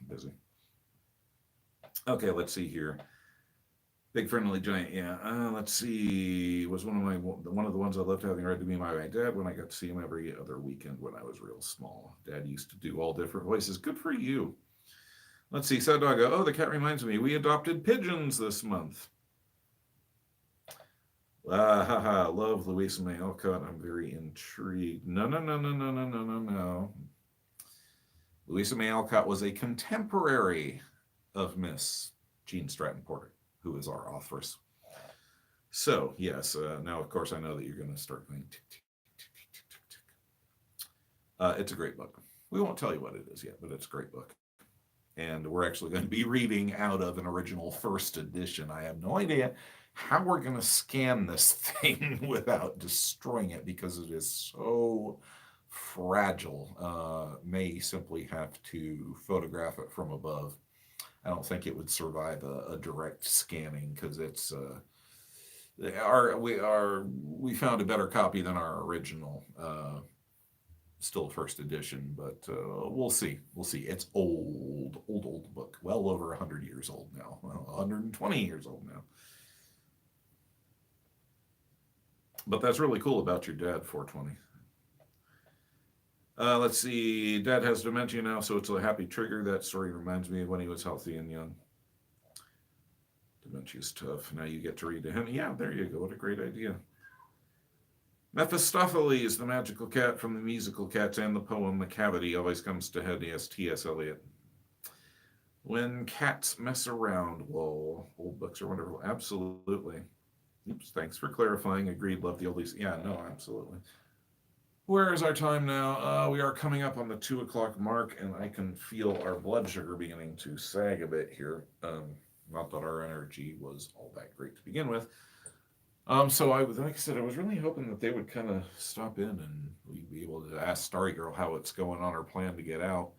busy. Okay, let's see here. Big Friendly Giant, yeah. Let's see. Was one of the ones I loved having read to me by my dad when I got to see him every other weekend when I was real small. Dad used to do all different voices. Good for you. Let's see. Sad Doggo. Oh, the cat reminds me. We adopted pigeons this month. Love Louisa May Alcott. I'm very intrigued. No. Louisa May Alcott was a contemporary of Miss Jean Stratton Porter, who is our authoress. So, yes, now, of course, I know that you're going to start going tick, tick, tick, tick, tick, tick, tick. It's a great book. We won't tell you what it is yet, but it's a great book. And we're actually going to be reading out of an original first edition. I have no idea how we're going to scan this thing without destroying it because it is so fragile. May simply have to photograph it from above. I don't think it would survive a direct scanning because it's we found a better copy than our original. Still first edition, but we'll see. We'll see. It's old book. Well over 100 years old now. Well, 120 years old now. But that's really cool about your dad, 420. Let's see. Dad has dementia now, so it's a happy trigger. That story reminds me of when he was healthy and young. Dementia's tough. Now you get to read to him. Yeah, there you go. What a great idea. Mephistopheles, the magical cat from the musical Cats and the poem The Cavity, always comes to head. Yes, T.S. Eliot. When cats mess around. Whoa, old books are wonderful. Absolutely. Oops, thanks for clarifying. Agreed, love the oldies. Yeah, no, absolutely. Where is our time now? We are coming up on the 2 o'clock mark, and I can feel our blood sugar beginning to sag a bit here. Not that our energy was all that great to begin with. So I was, like I said, I was really hoping that they would kind of stop in and we'd be able to ask Starry Girl how it's going on her plan to get out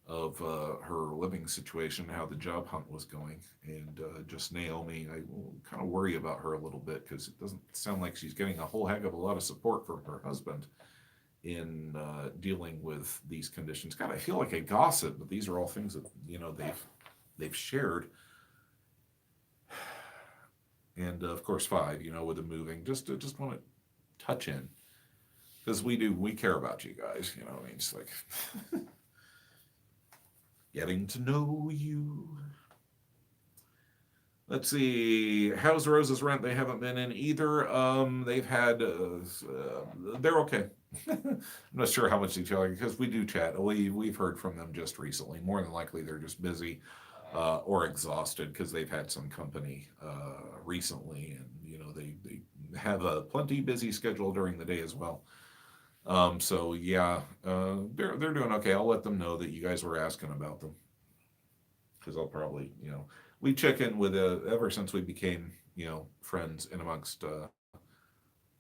of her living situation, how the job hunt was going, and just Naomi. I kind of worry about her a little bit because it doesn't sound like she's getting a whole heck of a lot of support from her husband in dealing with these conditions. God, I feel like a gossip, but these are all things that they've shared. And of course, 5, with the moving, just want to touch in because we care about you guys. I mean, it's like getting to know you. Let's see. How's Rose's rent? They haven't been in either. They've had. They're okay. I'm not sure how much detail because we do chat. We've heard from them just recently. More than likely, they're just busy. Or exhausted because they've had some company recently, and they have a plenty busy schedule during the day as well. So yeah, they're doing okay. I'll let them know that you guys were asking about them because I'll probably we check in with ever since we became friends in amongst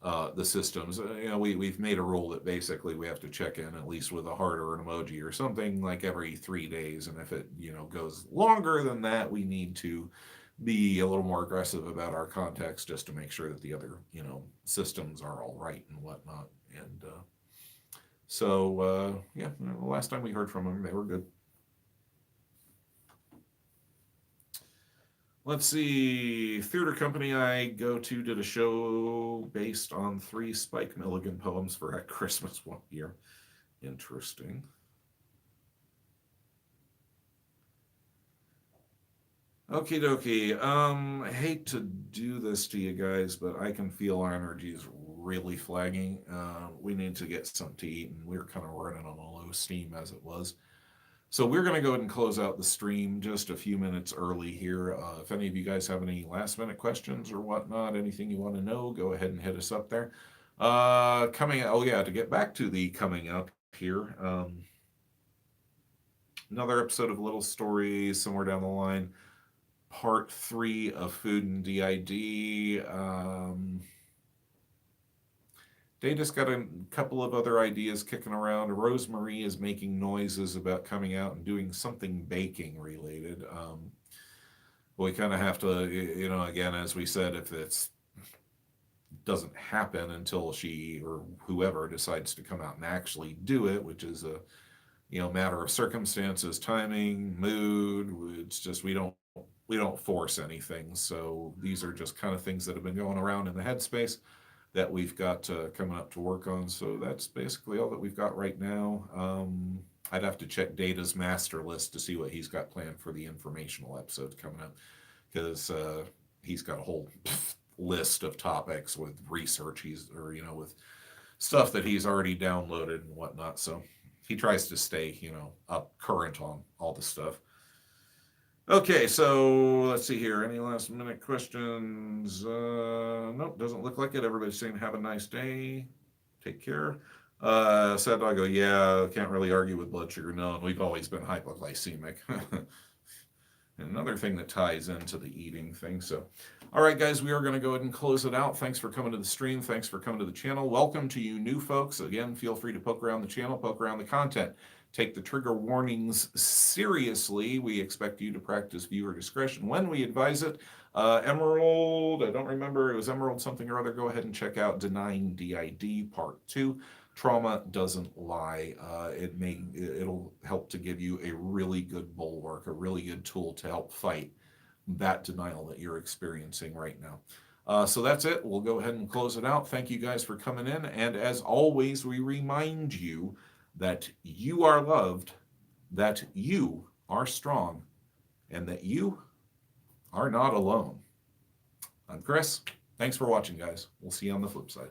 the systems. We've made a rule that basically we have to check in at least with a heart or an emoji or something like every 3 days. And if it, goes longer than that, we need to be a little more aggressive about our contacts just to make sure that the other, systems are all right and whatnot. And yeah, the last time we heard from them, they were good. Let's see. Theater company I go to did a show based on 3 Spike Milligan poems for at Christmas one year. Interesting. Okie dokie. I hate to do this to you guys, but I can feel our energies really flagging. We need to get something to eat, and we're kind of running on a low steam as it was. So we're going to go ahead and close out the stream just a few minutes early here. If any of you guys have any last minute questions or whatnot, anything you want to know, go ahead and hit us up there. To get back to the coming up here, another episode of Little Stories somewhere down the line, part 3 of Food and DID. They just got a couple of other ideas kicking around. Rosemarie is making noises about coming out and doing something baking related. We kind of have to, again, as we said, if it doesn't happen until she or whoever decides to come out and actually do it, which is a, matter of circumstances, timing, mood. It's just we don't force anything. So these are just kind of things that have been going around in the headspace that we've got coming up to work on. So that's basically all that we've got right now. I'd have to check Data's master list to see what he's got planned for the informational episode coming up, because he's got a whole list of topics with research with stuff that he's already downloaded and whatnot. So he tries to stay, up current on all the stuff. Okay, so let's see here. Any last minute questions? Nope, doesn't look like it. Everybody's saying have a nice day. Take care. Sad dog go, yeah, can't really argue with blood sugar. No, and we've always been hypoglycemic. And another thing that ties into the eating thing. So, all right, guys, we are going to go ahead and close it out. Thanks for coming to the stream. Thanks for coming to the channel. Welcome to you new folks. Again, feel free to poke around the channel, poke around the content. Take the trigger warnings seriously. We expect you to practice viewer discretion when we advise it. Emerald, I don't remember, it was Emerald something or other. Go ahead and check out Denying DID Part 2. Trauma doesn't lie. It'll help to give you a really good bulwark, a really good tool to help fight that denial that you're experiencing right now. So that's it. We'll go ahead and close it out. Thank you guys for coming in. And as always, we remind you that you are loved, that you are strong, and that you are not alone. I'm Chris. Thanks for watching, guys. We'll see you on the flip side.